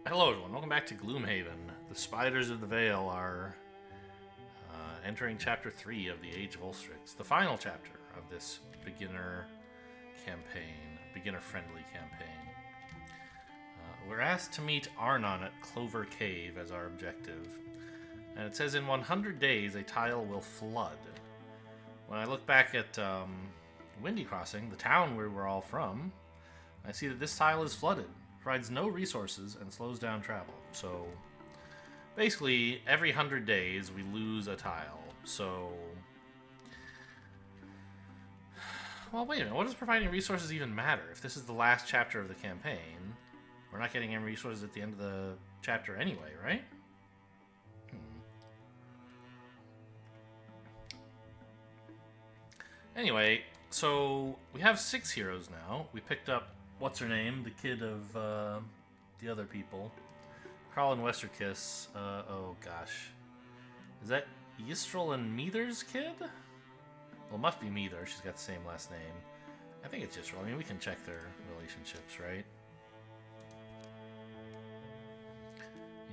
Hello everyone, welcome back to Gloomhaven. The Spiders of the Veil are entering Chapter 3 of the Age of Ulstrix, the final chapter of this beginner campaign, beginner-friendly campaign. We're asked to meet Arnon at Clover Cave as our objective, and it says in 100 days a tile will flood. When I look back at Windy Crossing, the town where we're all from, I see that this tile is flooded, provides no resources, and slows down travel. So, basically, every 100 days we lose a tile. So, well, wait a minute. What does providing resources even matter? If this is the last chapter of the campaign, we're not getting any resources at the end of the chapter anyway, right? Anyway, so we have 6 heroes now. We picked up what's-her-name, the kid of the other people. Carl and Westerkiss. Oh gosh. Is that Ystrel and Meether's kid? Well, it must be Meether. She's got the same last name. I think it's Ystrel. I mean, we can check their relationships, right?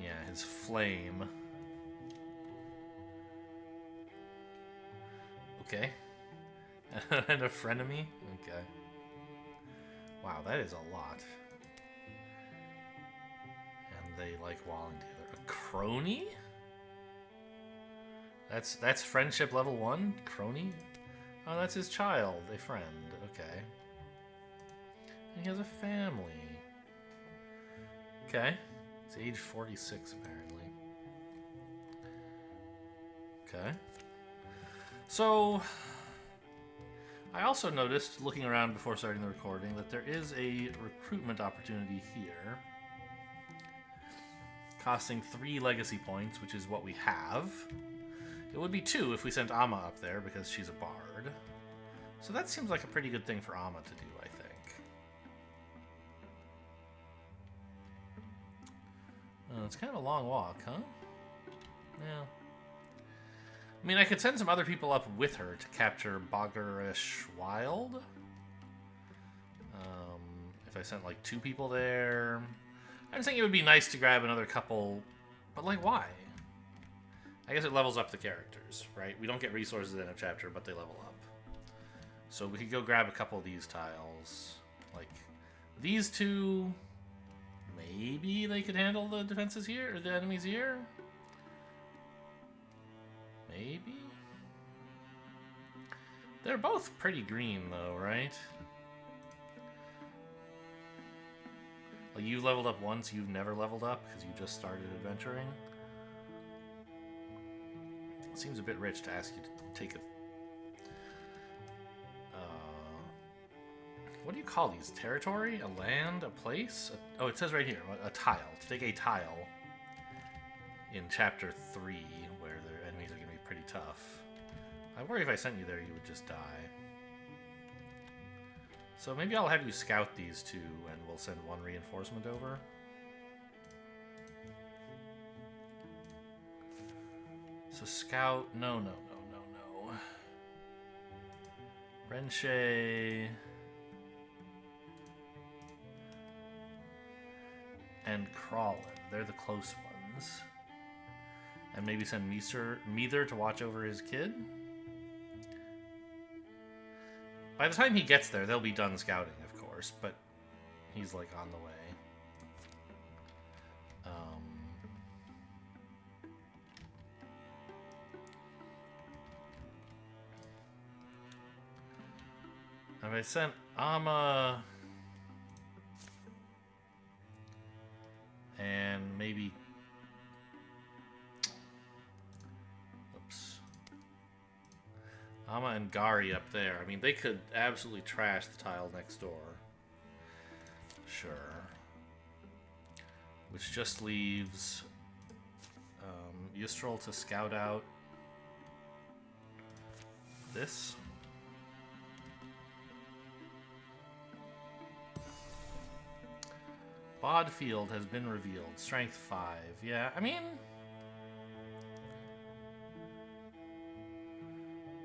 Yeah, his flame. Okay. And a frenemy? Okay. Wow, that is a lot. And they like walling together. A crony? That's friendship level 1? Crony? Oh, that's his child, a friend. Okay. And he has a family. Okay. He's age 46, apparently. Okay. So, I also noticed, looking around before starting the recording, that there is a recruitment opportunity here, costing 3 legacy points, which is what we have. It would be 2 if we sent Amma up there, because she's a bard. So that seems like a pretty good thing for Amma to do, I think. It's kind of a long walk, huh? Yeah. I mean, I could send some other people up with her to capture Boggerish Wild. If I sent, like, 2 people there. I just think it would be nice to grab another couple, but, like, why? I guess it levels up the characters, right? We don't get resources in a chapter, but they level up. So we could go grab a couple of these tiles. Like, these 2, maybe they could handle the defenses here, or the enemies here? Maybe? They're both pretty green, though, right? Like, you leveled up once, you've never leveled up because you just started adventuring. It seems a bit rich to ask you to take a... what do you call these? Territory? A land? A place? Oh, it says right here, a tile. To take a tile in Chapter 3, where the enemies are going to be pretty tough. I worry if I sent you there, you would just die. So maybe I'll have you scout these 2, and we'll send 1 reinforcement over. So scout... No. Renshay... and Crawlin. They're the close ones. And maybe send Meether to watch over his kid? By the time he gets there, they'll be done scouting, of course, but he's, like, on the way. Have I sent Amma... and maybe... Amma and Gari up there. I mean, they could absolutely trash the tile next door. Sure. Which just leaves Ystrel to scout out this. Bodfield has been revealed. Strength 5. Yeah, I mean...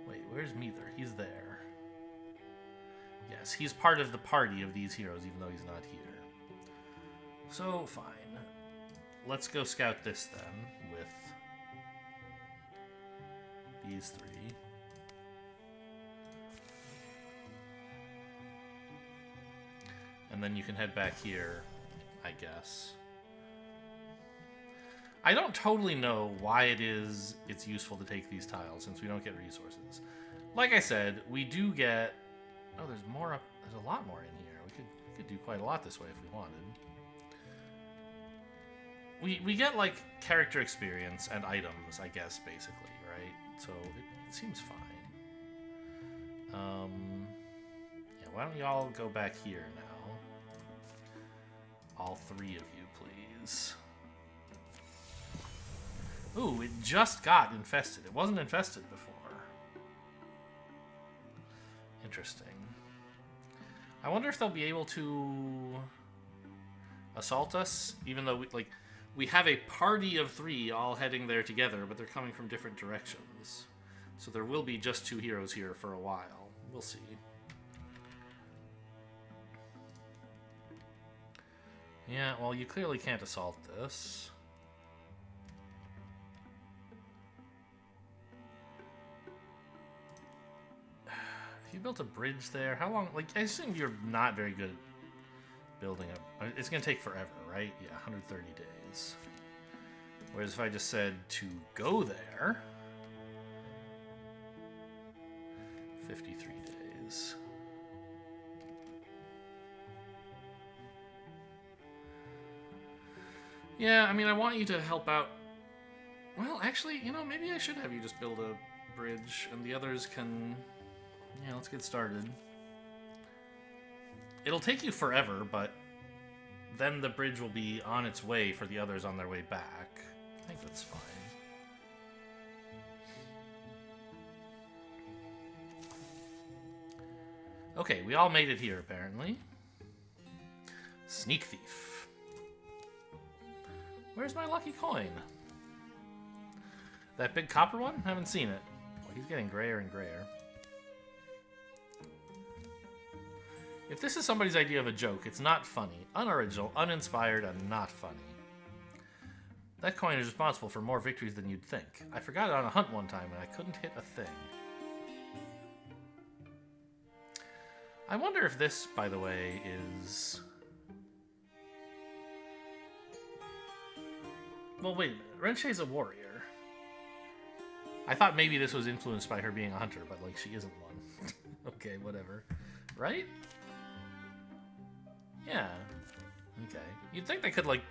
Wait, where's Meether? He's there. Yes, he's part of the party of these heroes, even though he's not here. So, fine. let's go scout this then with these three. And then you can head back here, I guess. I don't totally know why it's useful to take these tiles, since we don't get resources. Like I said, we do get... Oh, there's a lot more in here. We could do quite a lot this way if we wanted. We get, like, character experience and items, I guess, basically, right? So it seems fine. Yeah, why don't you all go back here now? All three of you, please. Ooh, it just got infested. It wasn't infested before. Interesting. I wonder if they'll be able to assault us, even though we have a party of 3 all heading there together, but they're coming from different directions. So there will be just 2 heroes here for a while. We'll see. Yeah, well, you clearly can't assault this. If you built a bridge there, how long... Like, I assume you're not very good at building up. It's going to take forever, right? Yeah, 130 days. Whereas if I just said to go there... 53 days. Yeah, I mean, I want you to help out. Well, actually, you know, maybe I should have you just build a bridge, and the others can... Yeah, let's get started. It'll take you forever, but then the bridge will be on its way for the others on their way back. I think that's fine. Okay, we all made it here, apparently. Sneak thief. Where's my lucky coin? That big copper one? Haven't seen it. Well, he's getting grayer and grayer. If this is somebody's idea of a joke, it's not funny, unoriginal, uninspired, and not funny. That coin is responsible for more victories than you'd think. I forgot it on a hunt one time and I couldn't hit a thing. I wonder if this, by the way, is... Well, wait, Renche's a warrior. I thought maybe this was influenced by her being a hunter, but, like, she isn't one. Okay, whatever. Right? Yeah. Okay. You'd think they could, like,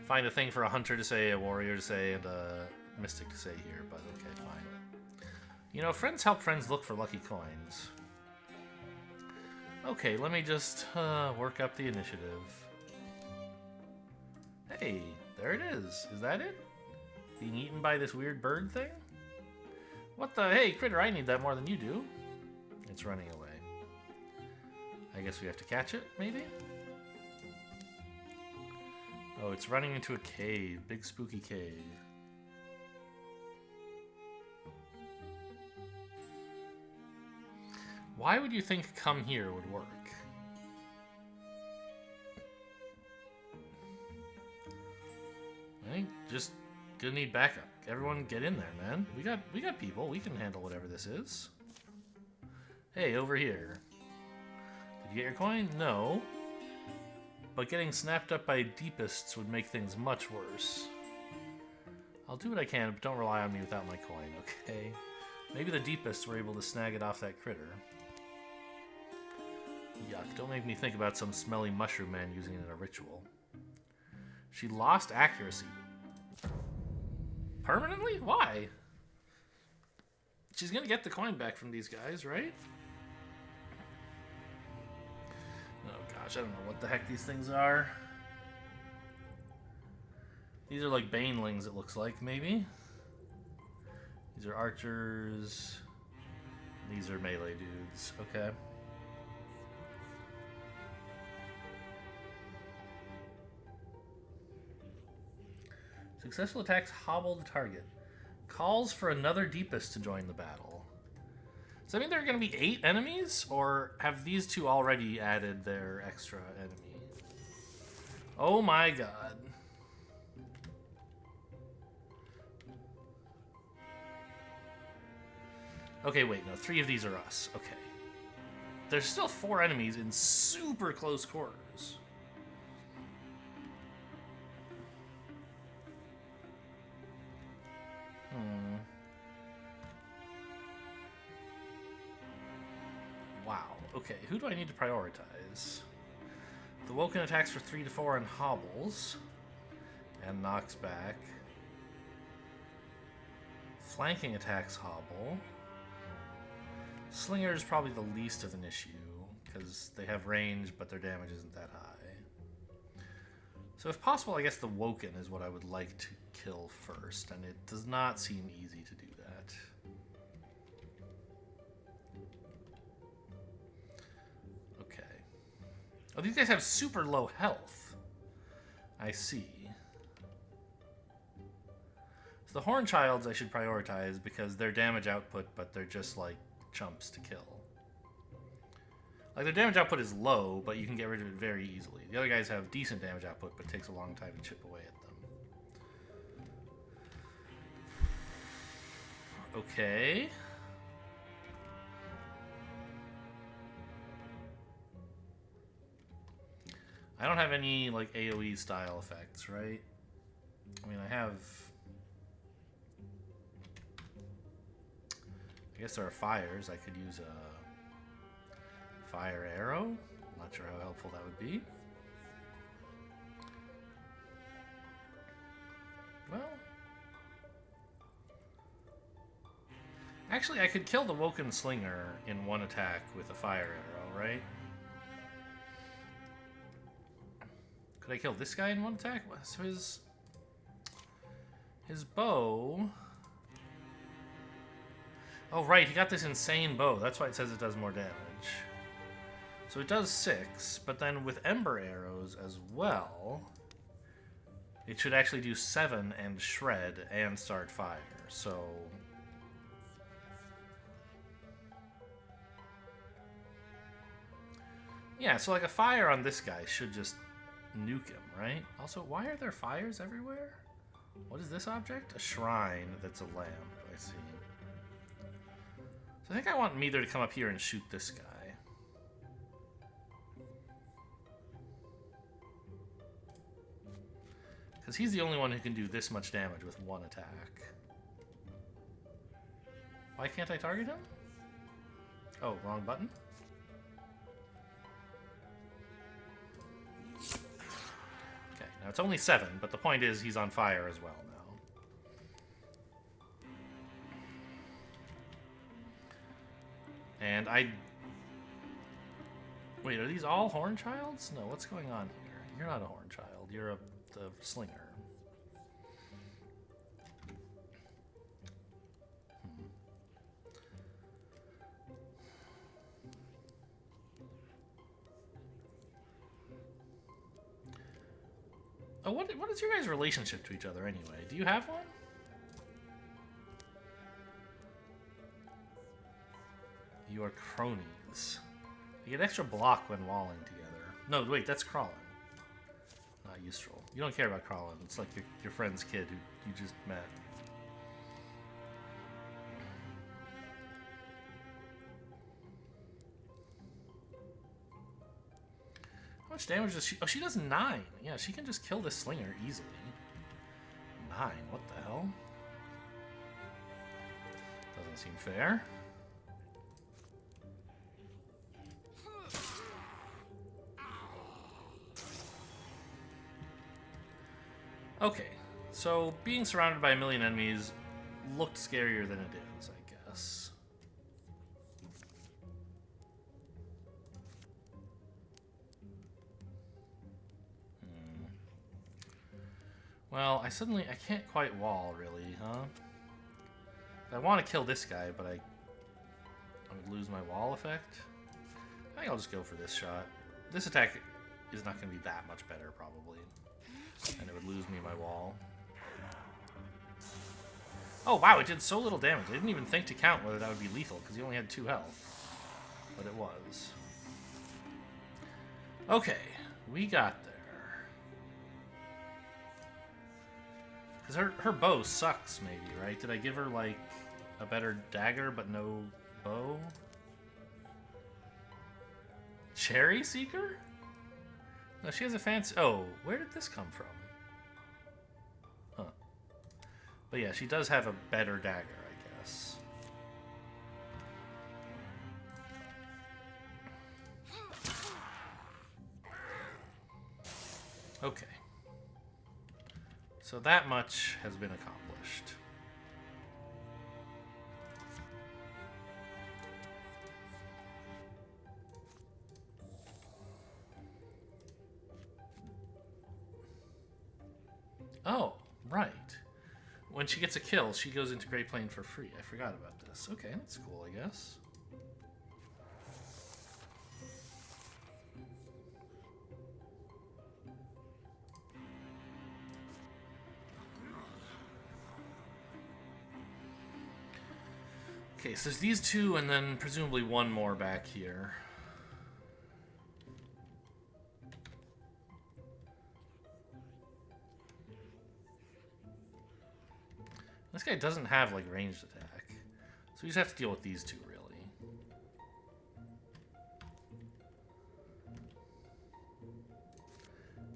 find a thing for a hunter to say, a warrior to say, and a mystic to say here, but okay, fine. You know, friends help friends look for lucky coins. Okay, let me just work up the initiative. Hey, there it is. Is that it? Being eaten by this weird bird thing? What the? Hey, critter, I need that more than you do. It's running away. I guess we have to catch it, maybe? Oh, it's running into a cave. Big spooky cave. Why would you think come here would work? I think just gonna need backup. Everyone get in there, man. We got people. We can handle whatever this is. Hey, over here. Did you get your coin? No. But getting snapped up by deepists would make things much worse. I'll do what I can, but don't rely on me without my coin, okay? Maybe the deepists were able to snag it off that critter. Yuck, don't make me think about some smelly mushroom man using it in a ritual. She lost accuracy. Permanently? Why? She's gonna get the coin back from these guys, right? Oh gosh, I don't know what the heck these things are. These are like banelings, it looks like, maybe? These are archers. These are melee dudes. Okay. Successful attacks hobble the target. Calls for another deepest to join the battle. Does that mean there are going to be 8 enemies? Or have these two already added their extra enemy? Oh my god. Okay, wait, no, 3 of these are us. Okay. There's still 4 enemies in super close quarters. Wow. Okay, who do I need to prioritize? The Woken attacks for 3 to 4 and hobbles. And knocks back. Flanking attacks hobble. Slinger is probably the least of an issue, because they have range, but their damage isn't that high. So if possible, I guess the Woken is what I would like to kill first, and it does not seem easy to do that. Okay. Oh, these guys have super low health. I see. So the Horn Childs I should prioritize because their damage output, but they're just like chumps to kill. Like, their damage output is low, but you can get rid of it very easily. The other guys have decent damage output, but takes a long time to chip away at them. Okay. I don't have any, like, AoE style effects, right? I mean, I have... I guess there are fires. I could use a fire arrow. I'm not sure how helpful that would be. Well, actually, I could kill the Woken Slinger in one attack with a fire arrow, right? Could I kill this guy in one attack? So his bow... Oh, right, he got this insane bow. That's why it says it does more damage. So it does 6, but then with Ember Arrows as well, it should actually do 7 and Shred and start fire. So... yeah, so like a fire on this guy should just nuke him, right? Also, why are there fires everywhere? What is this object? A shrine that's a lamp, I see. I think I want Meather to come up here and shoot this guy. Because he's the only one who can do this much damage with one attack. Why can't I target him? Oh, wrong button? Okay, now it's only 7, but the point is he's on fire as well now. And I... wait, are these all Horn Childs? No, what's going on here? You're not a Horn Child. You're the Slinger. Oh, what is your guys' relationship to each other anyway? Do you have one? You are cronies. You get extra block when walling together. No, wait, that's crawling. Not useful. You don't care about crawling. It's like your friend's kid who you just met. How much damage does she... oh, she does 9. Yeah, she can just kill this Slinger easily. 9? What the hell? Doesn't seem fair. Okay, so being surrounded by a million enemies looked scarier than it is, I guess. Well, I can't quite wall, really, huh? I want to kill this guy, but I would lose my wall effect. I think I'll just go for this shot. This attack is not going to be that much better, probably. And it would lose me my wall. Oh, wow, it did so little damage. I didn't even think to count whether that would be lethal, because he only had 2 health. But it was. Okay, we got there. Because her bow sucks, maybe, right? Did I give her, like... a better dagger but no bow? Cherry Seeker? No, she has a fancy... Oh, where did this come from? Huh. But yeah, she does have a better dagger, I guess. Okay. So that much has been accomplished. Oh, right. When she gets a kill, she goes into Great Plain for free. I forgot about this. Okay, that's cool, I guess. Okay, so there's these two, and then presumably one more back here. This guy doesn't have, like, ranged attack. So we just have to deal with these two, really.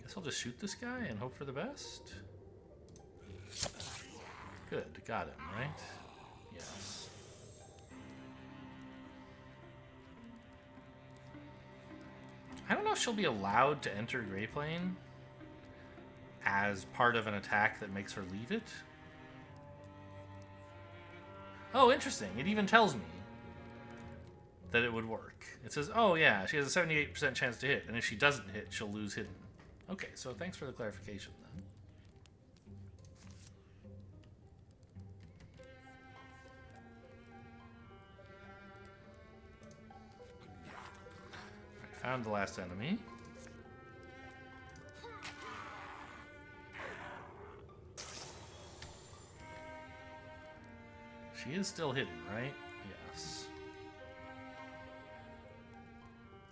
Guess I'll just shoot this guy and hope for the best. Good, got him, right? Yes. I don't know if she'll be allowed to enter Grey Plain as part of an attack that makes her leave it. Oh, interesting. It even tells me that it would work. It says, oh yeah, she has a 78% chance to hit, and if she doesn't hit, she'll lose hidden. Okay, so thanks for the clarification then. Alright, found the last enemy. She is still hidden, right? Yes.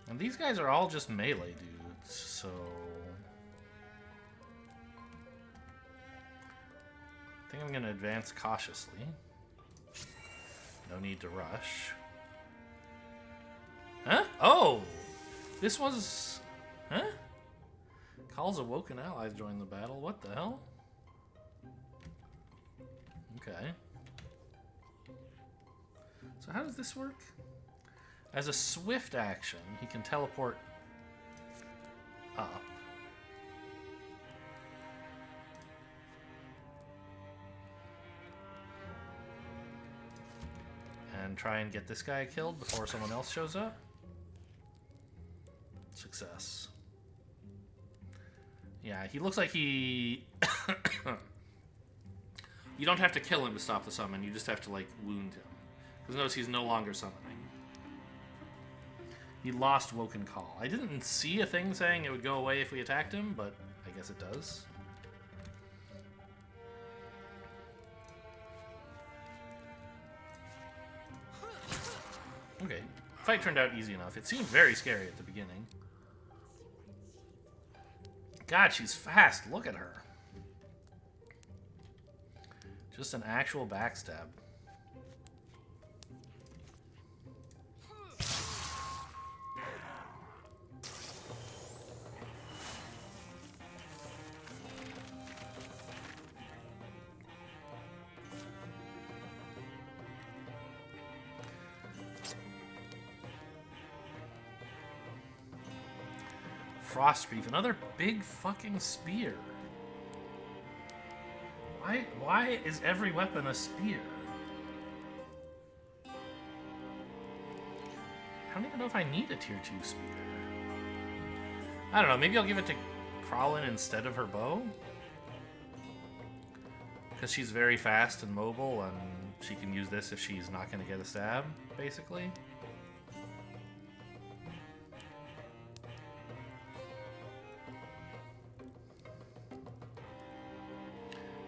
And these guys are all just melee dudes, so... I think I'm going to advance cautiously. No need to rush. Huh? Oh! This was... Huh? Calls awoken allies join the battle. What the hell? Okay. So how does this work? As a swift action, he can teleport up. And try and get this guy killed before someone else shows up. Success. Yeah, he looks like he... You don't have to kill him to stop the summon, you just have to, like, wound him. Because notice he's no longer summoning. He lost Woken Call. I didn't see a thing saying it would go away if we attacked him, but I guess it does. Okay, fight turned out easy enough. It seemed very scary at the beginning. God, she's fast. Look at her. Just an actual backstab. Frostreef, another big fucking spear. Why is every weapon a spear? I don't even know if I need a tier 2 spear. I don't know, maybe I'll give it to Crawlin instead of her bow? Because she's very fast and mobile, and she can use this if she's not going to get a stab, basically.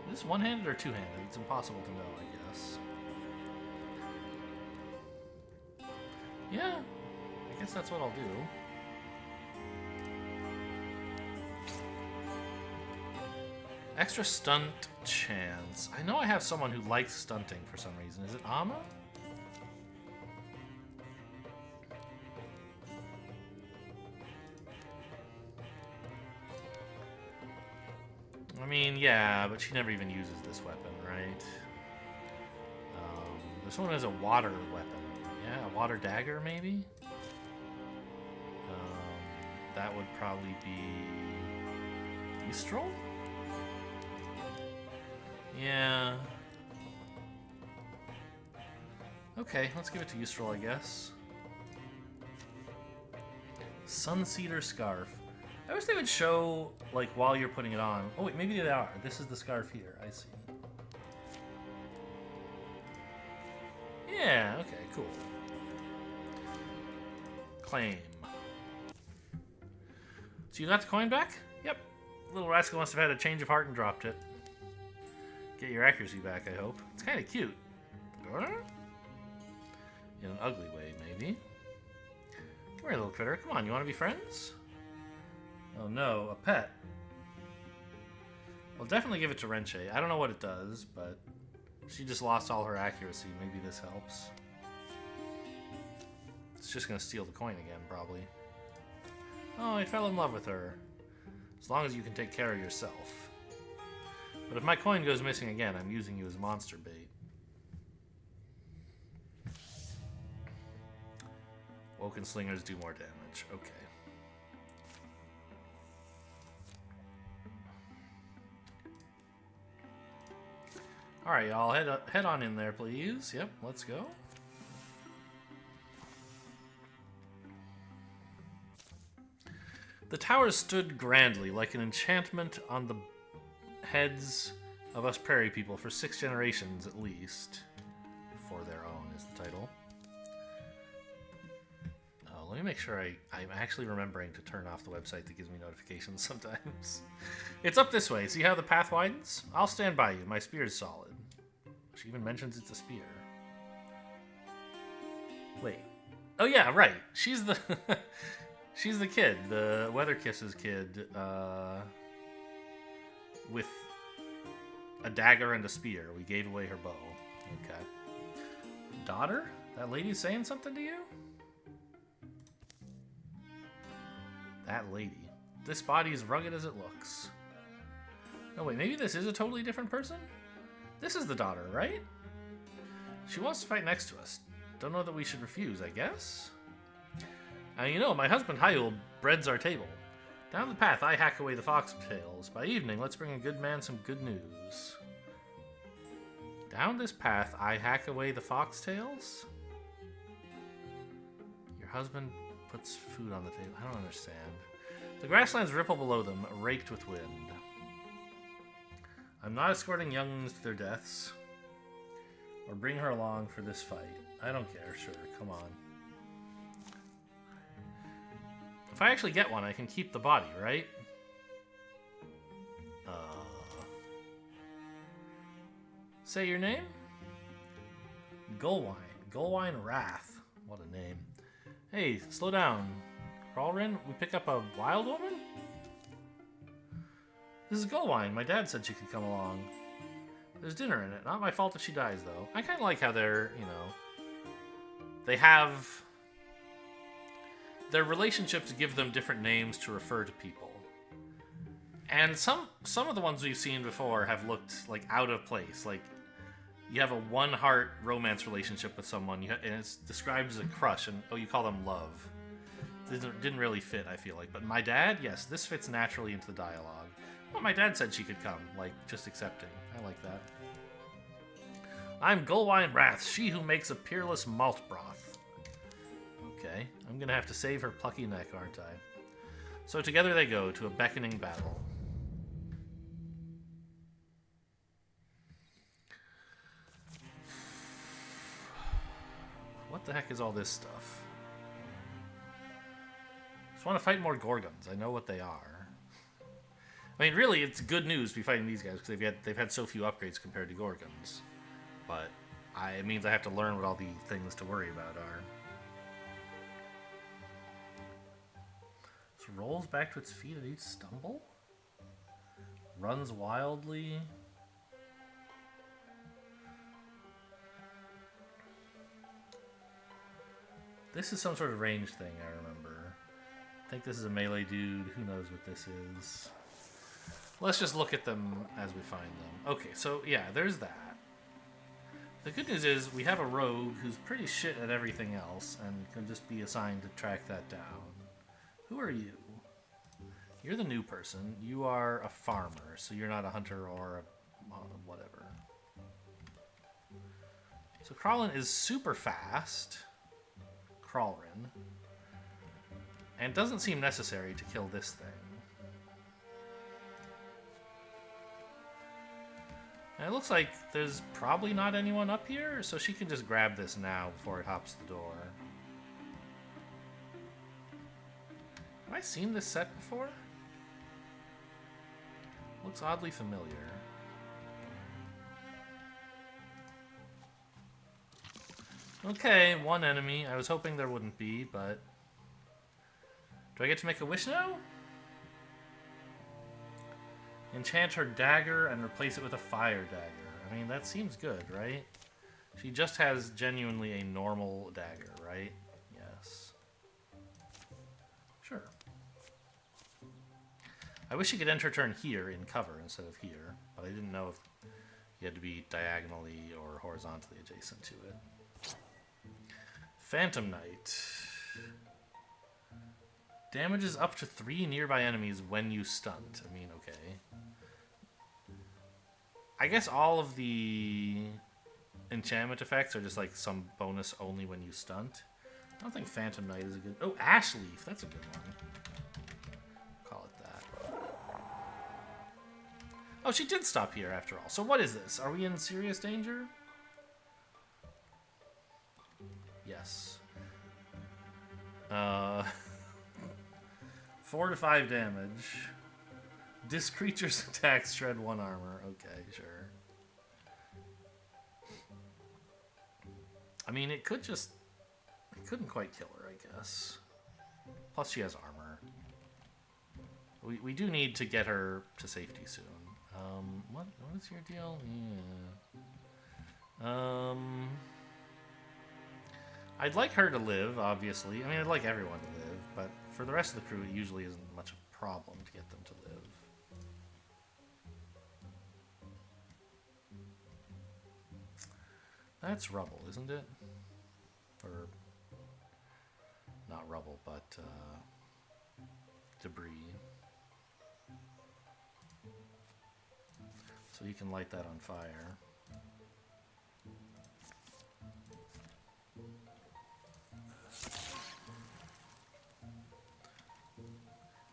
Is this one-handed or two-handed? It's impossible to know, I guess. Yeah, I guess that's what I'll do. Extra stunt chance. I know I have someone who likes stunting for some reason. Is it Amma? I mean, yeah, but she never even uses this weapon, right? This one has a water weapon. Yeah, a water dagger, maybe? That would probably be... Estrel? Yeah. Okay, let's give it to Estrel, I guess. Sunseeder Scarf. I wish they would show, like, while you're putting it on. Oh, wait, maybe they are. This is the scarf here. I see. Yeah, okay, cool. Claim. So you got the coin back? Yep. Little rascal must have had a change of heart and dropped it. Get your accuracy back, I hope. It's kind of cute. In an ugly way, maybe. Come here, little critter. Come on, you want to be friends? Oh no, a pet. I'll definitely give it to Renche. I don't know what it does, but she just lost all her accuracy. Maybe this helps. It's just gonna steal the coin again, probably. Oh, I fell in love with her. As long as you can take care of yourself. But if my coin goes missing again, I'm using you as monster bait. Woken slingers do more damage. Okay. Alright, y'all, head on in there, please. Yep, let's go. The towers stood grandly, like an enchantment on the heads of us prairie people for 6 generations at least. For their own is the title. Let me make sure I'm actually remembering to turn off the website that gives me notifications sometimes. It's up this way. See how the path widens? I'll stand by you. My spear is solid. She even mentions it's a spear. Wait. Oh yeah, right. She's the she's the kid, the Weather Kisses kid, with a dagger and a spear. We gave away her bow. Okay. Daughter? That lady saying something to you? That lady. This body is rugged as it looks. No, wait, maybe this is a totally different person? This is the daughter, right? She wants to fight next to us. Don't know that we should refuse, I guess? You know, my husband Hyul breads our table. Down the path, I hack away the foxtails. By evening, let's bring a good man some good news. Down this path, I hack away the foxtails? Your husband puts food on the table. I don't understand. The grasslands ripple below them, raked with wind. I'm not escorting younglings to their deaths. Or bring her along for this fight. I don't care, sure, come on. If I actually get one, I can keep the body, right? Say your name? Gullwine. Gullwine Wrath. What a name. Hey, slow down. Crawlrin, we pick up a wild woman? This is Gullwine. My dad said she could come along. There's dinner in it. Not my fault if she dies, though. I kind of like how they're, you know... They have... Their relationships give them different names to refer to people. And some of the ones we've seen before have looked, like, out of place. Like, you have a one-heart romance relationship with someone, and it's described as a crush, and, oh, you call them love. Didn't really fit, I feel like. But my dad, yes, this fits naturally into the dialogue. Well, my dad said she could come, like, just accepting. I like that. I'm Gullwine Wrath, she who makes a peerless malt broth. Okay, I'm gonna have to save her plucky neck, aren't I? So together they go to a beckoning battle. What the heck is all this stuff? Just want to fight more Gorgons. I know what they are. I mean, really, it's good news to be fighting these guys because they've had so few upgrades compared to Gorgons. But it means I have to learn what all the things to worry about are. So rolls back to its feet at each stumble? runs wildly. This is some sort of range thing, I remember. I think this is a melee dude. Who knows what this is? Let's just look at them as we find them. Okay, so yeah, there's that. The good news is we have a rogue who's pretty shit at everything else and can just be assigned to track that down. Who are you? You're the new person. You are a farmer, so you're not a hunter or a whatever. So Crawlin is super fast. Crawlin. And doesn't seem necessary to kill this thing. And it looks like there's probably not anyone up here, so she can just grab this now before it hops the door. Have I seen this set before? Looks oddly familiar. Okay, one enemy. I was hoping there wouldn't be, but... Do I get to make a wish now? Enchant her dagger and replace it with a fire dagger. I mean, that seems good, right? She just has genuinely a normal dagger, right? Yes. Sure. I wish you could end her turn here in cover instead of here, but I didn't know if you had to be diagonally or horizontally adjacent to it. Phantom Knight. Damages up to 3 nearby enemies when you stunt. I mean, okay. I guess all of the enchantment effects are just like some bonus only when you stunt. I don't think Phantom Knight is a good... Oh, Ash Leaf. That's a good one. Call it that. Oh, she did stop here after all. So what is this? Are we in serious danger? Yes. 4 to 5 damage. This creature's attacks shred 1 armor. Okay, sure. I mean, it could just... It couldn't quite kill her, I guess. Plus, she has armor. We do need to get her to safety soon. What is your deal? Yeah. I'd like her to live, obviously. I mean, I'd like everyone to live, but for the rest of the crew, it usually isn't much of a problem to get them to live. That's rubble, isn't it? Or not rubble, but debris. So you can light that on fire.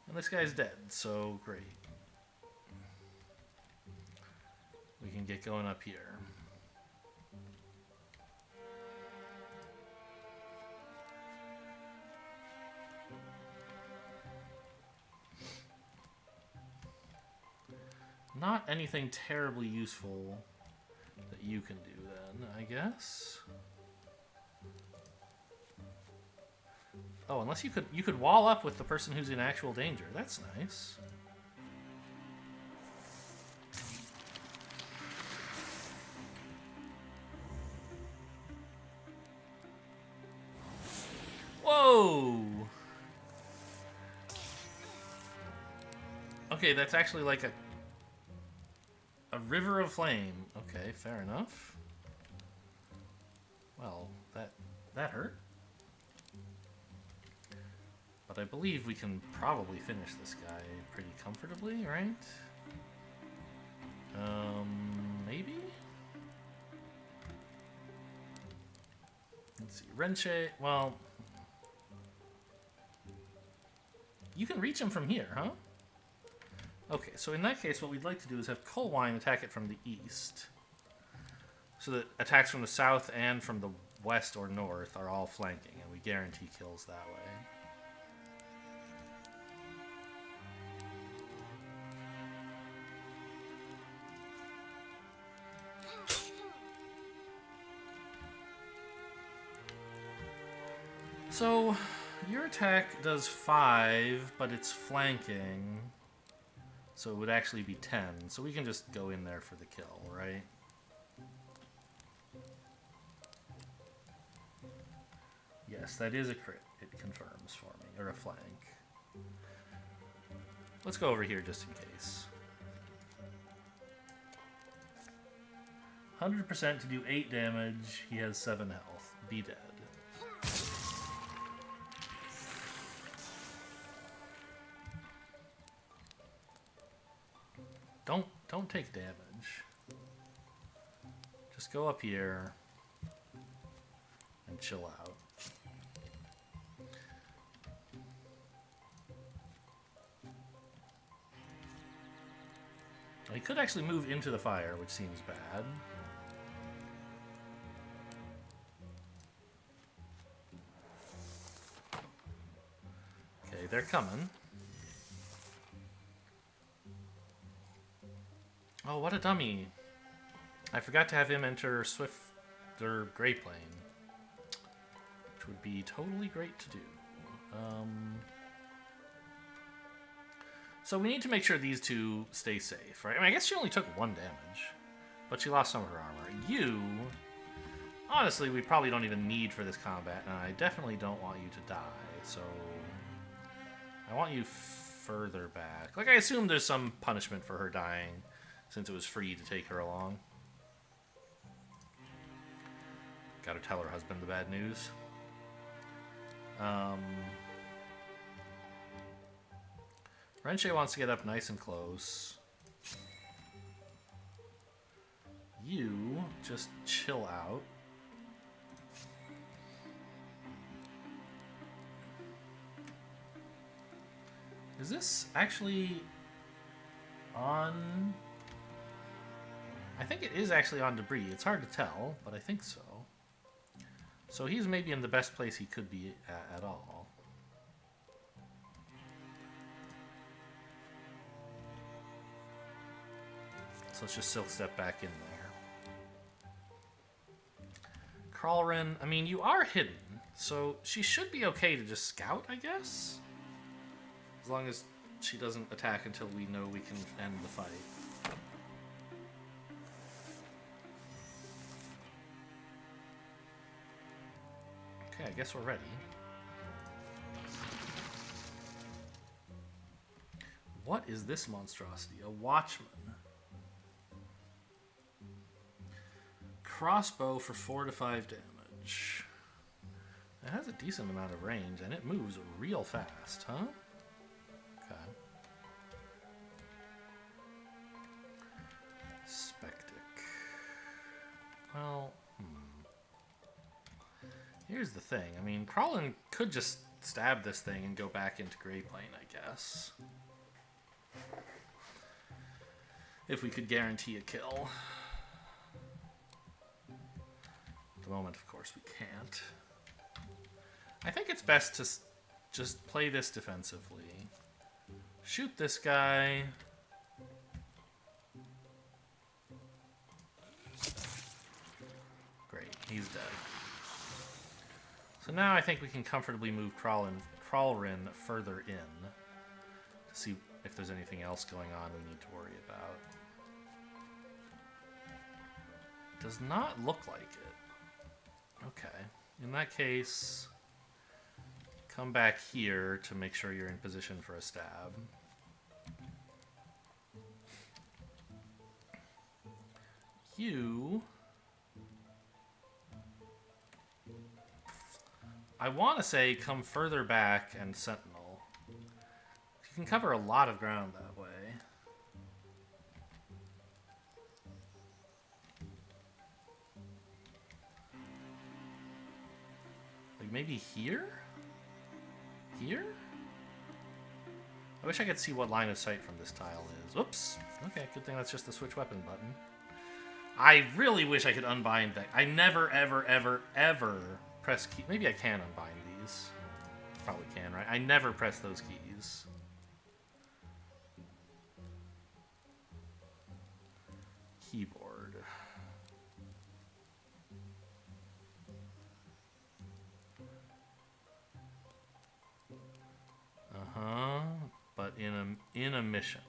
And this guy's dead, so great. We can get going up here. Not anything terribly useful that you can do then, I guess. Oh, unless you could wall up with the person who's in actual danger. That's nice. Whoa! Okay, that's actually like a river of flame. Okay, fair enough. Well, that hurt. But I believe we can probably finish this guy pretty comfortably, right? Maybe? Let's see. Renche, well... You can reach him from here, huh? Okay, so in that case, what we'd like to do is have Colwine attack it from the east. So that attacks from the south and from the west or north are all flanking, and we guarantee kills that way. So, your attack does 5, but it's flanking. So it would actually be 10. So we can just go in there for the kill, right? Yes, that is a crit. It confirms for me. Or a flank. Let's go over here just in case. 100% to do 8 damage. He has 7 health. Be dead. Don't take damage. Just go up here and chill out. He could actually move into the fire, which seems bad. Okay, they're coming. Oh, what a dummy. I forgot to have him enter Swift or Grey Plane, which would be totally great to do. So we need to make sure these two stay safe, right? I mean, I guess she only took 1 damage, but she lost some of her armor. You, honestly, we probably don't even need for this combat, and I definitely don't want you to die, so I want you further back. Like, I assume there's some punishment for her dying, since it was free to take her along. Gotta tell her husband the bad news. Renche wants to get up nice and close. You just chill out. Is this actually on... I think it is actually on debris. It's hard to tell, but I think so. So he's maybe in the best place he could be at all. So let's just silk step back in there. Crawlrin, I mean, you are hidden, so she should be okay to just scout, I guess? As long as she doesn't attack until we know we can end the fight. Okay, I guess we're ready. What is this monstrosity? A watchman. Crossbow for 4 to 5 damage. It has a decent amount of range, and it moves real fast, huh? Okay. Spectic. Well, here's the thing. I mean, Crawlin could just stab this thing and go back into Grey Plane, I guess. If we could guarantee a kill. At the moment, of course, we can't. I think it's best to just play this defensively. Shoot this guy. Great, he's dead. So now I think we can comfortably move Crawlrin further in to see if there's anything else going on we need to worry about. Does not look like it. Okay. In that case, come back here to make sure you're in position for a stab. You... I want to say come further back and sentinel. You can cover a lot of ground that way. Like maybe here? Here? I wish I could see what line of sight from this tile is. Oops. Okay, good thing that's just the switch weapon button. I really wish I could unbind that. I never, ever, ever, ever press key. Maybe I can unbind these. Probably can, right? I never press those keys. Keyboard. Uh-huh. But in a mission.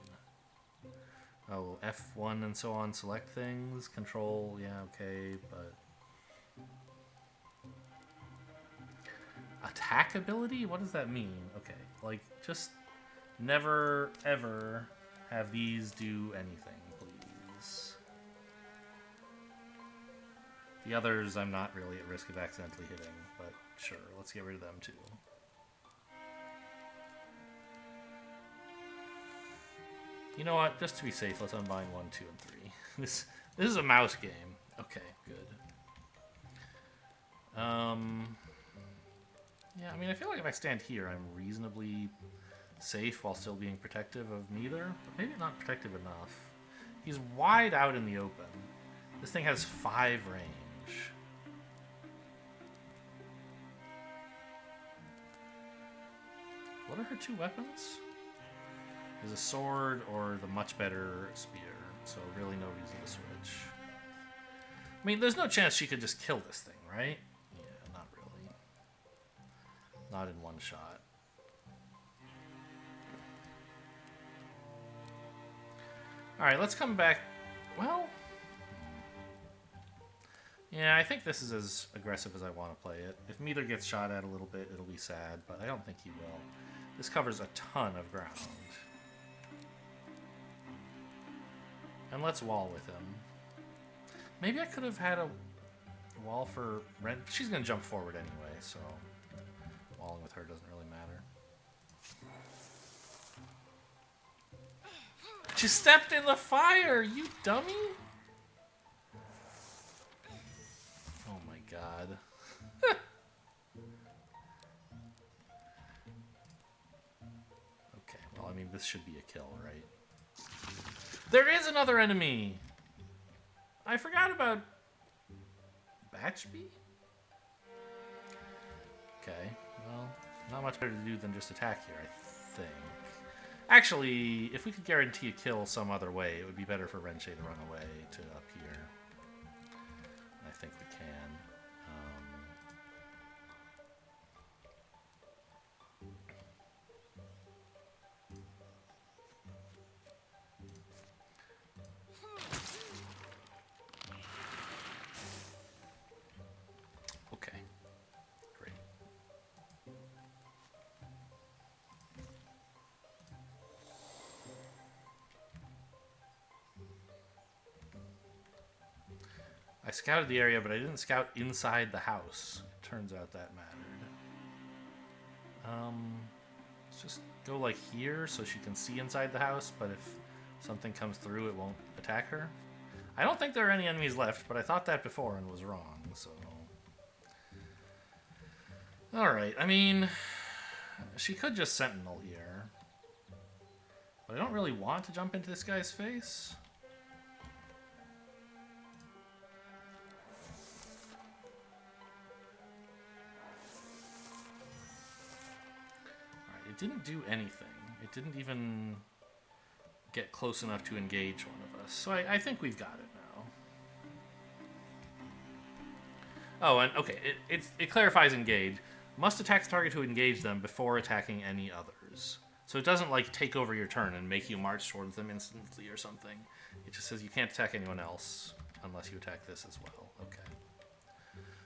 Oh, F1 and so on, select things. Control, yeah, okay, but... Attack ability? What does that mean? Okay, like, just never, ever have these do anything, please. The others I'm not really at risk of accidentally hitting, but sure, let's get rid of them too. You know what? Just to be safe, let's unbind 1, 2, and 3. This is a mouse game. Okay, good. Yeah, I mean, I feel like if I stand here, I'm reasonably safe while still being protective of neither, but maybe not protective enough. He's wide out in the open. This thing has 5 range. What are her 2 weapons? There's a sword or the much better spear, so really no reason to switch. I mean, there's no chance she could just kill this thing, right? Yeah, not really. Not in one shot. Alright, let's come back. Well... Yeah, I think this is as aggressive as I want to play it. If Meather gets shot at a little bit, it'll be sad, but I don't think he will. This covers a ton of ground. And let's wall with him. Maybe I could have had a wall for Ren. She's going to jump forward anyway, so walling with her doesn't really matter. She stepped in the fire, you dummy! Oh my god. Okay, well, I mean, this should be a kill, right? There is another enemy! I forgot about Batchby? Okay, well, not much better to do than just attack here, I think. Actually, if we could guarantee a kill some other way, it would be better for Renshe to run away to up here. I think we can. Okay. Great. I scouted the area, but I didn't scout inside the house. It turns out that mattered. Let's just go like here so she can see inside the house, but if something comes through, it won't attack her. I don't think there are any enemies left, but I thought that before and was wrong, so... Alright, I mean... She could just Sentinel here. But I don't really want to jump into this guy's face. Alright, it didn't do anything. It didn't even get close enough to engage one of us. So I think we've got it now. Oh, and okay, it clarifies engage. Must attack the target to engage them before attacking any others. So it doesn't, like, take over your turn and make you march towards them instantly or something. It just says you can't attack anyone else unless you attack this as well. Okay.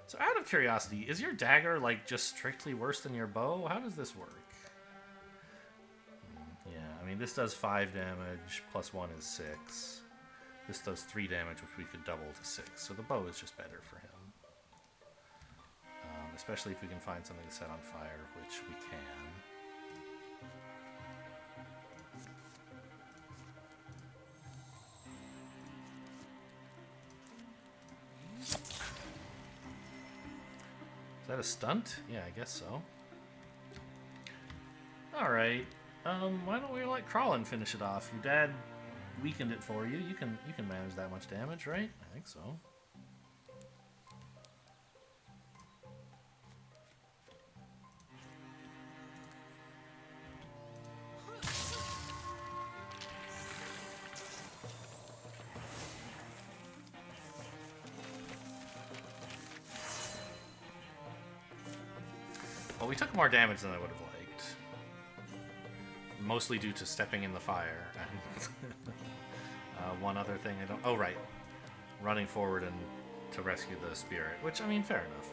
So out of curiosity, is your dagger, like, just strictly worse than your bow? How does this work? Yeah, I mean, this does 5 damage, plus 1 is 6. This does 3 damage, which we could double to 6. So the bow is just better for him. Especially if we can find something to set on fire, which we can. Is that a stunt? Yeah, I guess so. Alright. Why don't we let Crawlin finish it off? Your dad weakened it for you. You can manage that much damage, right? I think so. Well, we took more damage than I would have liked. Mostly due to stepping in the fire. And One other thing I don't... Oh, right. Running forward and to rescue the spirit, which, I mean, fair enough.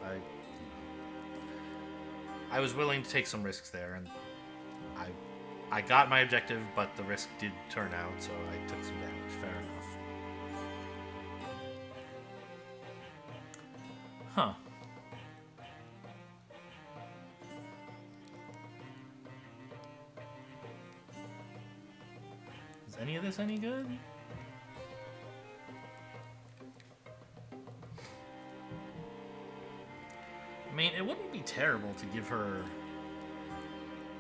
I was willing to take some risks there, and I got my objective, but the risk did turn out, so I took some damage. Fair enough. Huh. Is any of this any good? I mean, it wouldn't be terrible to give her...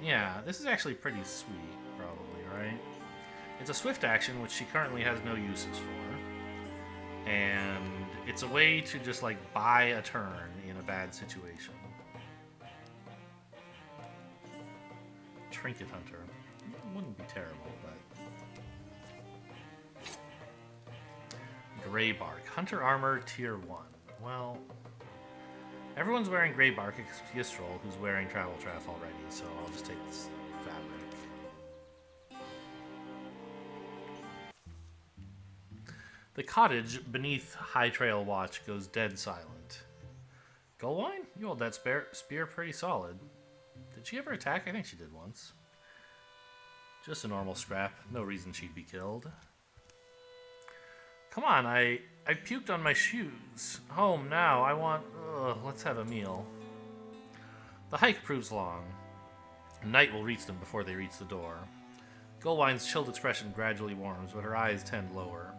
Yeah, this is actually pretty sweet, probably, right? It's a swift action, which she currently has no uses for. And it's a way to just, like, buy a turn in a bad situation. Trinket Hunter. It wouldn't be terrible, but... Gray Bark. Hunter Armor, Tier 1. Well... Everyone's wearing gray bark except Ystrel, who's wearing travel traff already, so I'll just take this fabric. The cottage beneath High Trail Watch goes dead silent. Gullwine? You hold that spear pretty solid. Did she ever attack? I think she did once. Just a normal scrap. No reason she'd be killed. Come on, I puked on my shoes. Home now, I want... Ugh, let's have a meal. The hike proves long. Night will reach them before they reach the door. Gullwine's chilled expression gradually warms, but her eyes tend lower.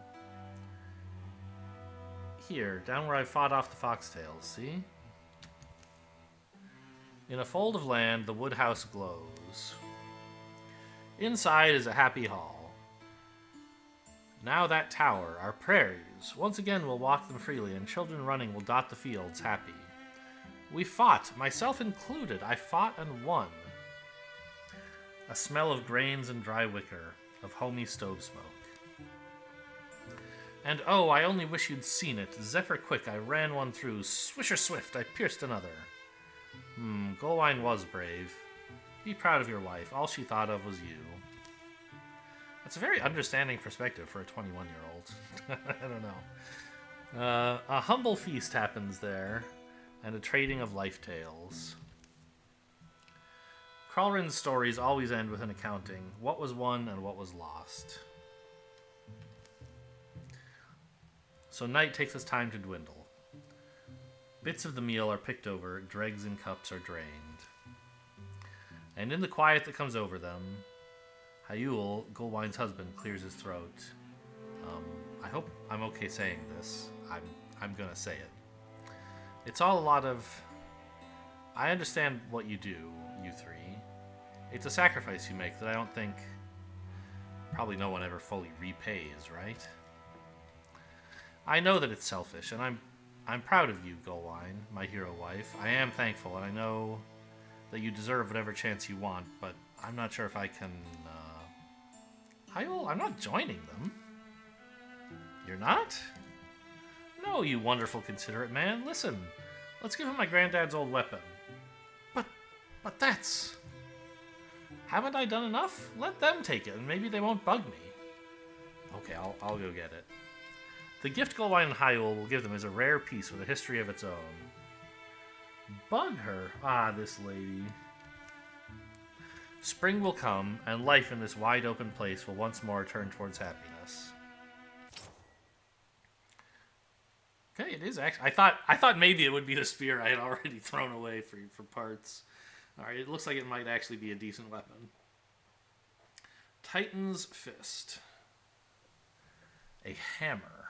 Here, down where I fought off the foxtails, see? In a fold of land, the wood house glows. Inside is a happy hall. Now that tower, our prairies, once again we'll walk them freely, and children running will dot the fields happy. We fought, myself included, I fought and won. A smell of grains and dry wicker, of homey stove smoke. And oh, I only wish you'd seen it. Zephyr quick, I ran one through. Swisher swift, I pierced another. Gullwine was brave. Be proud of your wife. All she thought of was you. That's a very understanding perspective for a 21-year-old. I don't know. A humble feast happens there, and a trading of life tales. Kralrin's stories always end with an accounting. What was won and what was lost. So night takes its time to dwindle. Bits of the meal are picked over, dregs and cups are drained. And in the quiet that comes over them, Hayul, Gullwine's husband, clears his throat. I hope I'm okay saying this. I'm gonna say it. It's all a lot of... I understand what you do, you three. It's a sacrifice you make that I don't think probably no one ever fully repays, right? I know that it's selfish, and I'm proud of you, Gullwine, my hero wife. I am thankful, and I know that you deserve whatever chance you want, but I'm not sure if I can... Hayul, I'm not joining them. You're not? No, you wonderful, considerate man. Listen, let's give him my granddad's old weapon. But that's... Haven't I done enough? Let them take it, and maybe they won't bug me. Okay, I'll go get it. The gift Gullwine and Hayul will give them is a rare piece with a history of its own. Bug her? Ah, this lady. Spring will come, and life in this wide-open place will once more turn towards happiness. Okay, it is actually... I thought maybe it would be the spear I had already thrown away for parts. Alright, it looks like it might actually be a decent weapon. Titan's Fist. A hammer.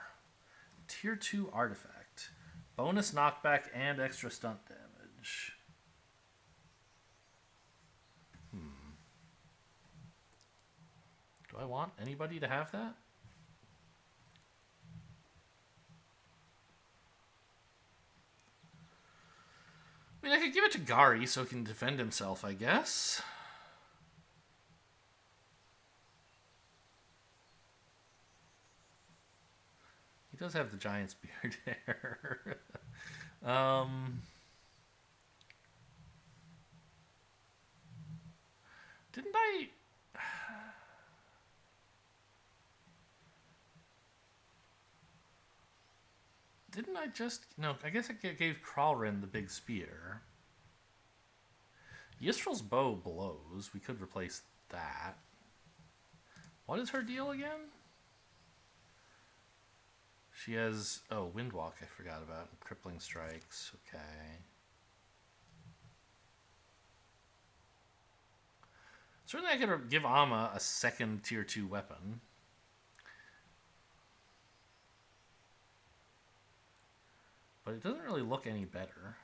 Tier 2 artifact. Bonus knockback and extra stunt damage. Do I want anybody to have that? I mean, I could give it to Gari so he can defend himself, I guess. He does have the giant's beard hair. Didn't I... Didn't I just... No, I guess I gave Kralrin the big spear. Ystrel's bow blows. We could replace that. What is her deal again? She has... Oh, Windwalk I forgot about. Crippling Strikes. Okay. Certainly I could give Amma a second tier 2 weapon. But it doesn't really look any better.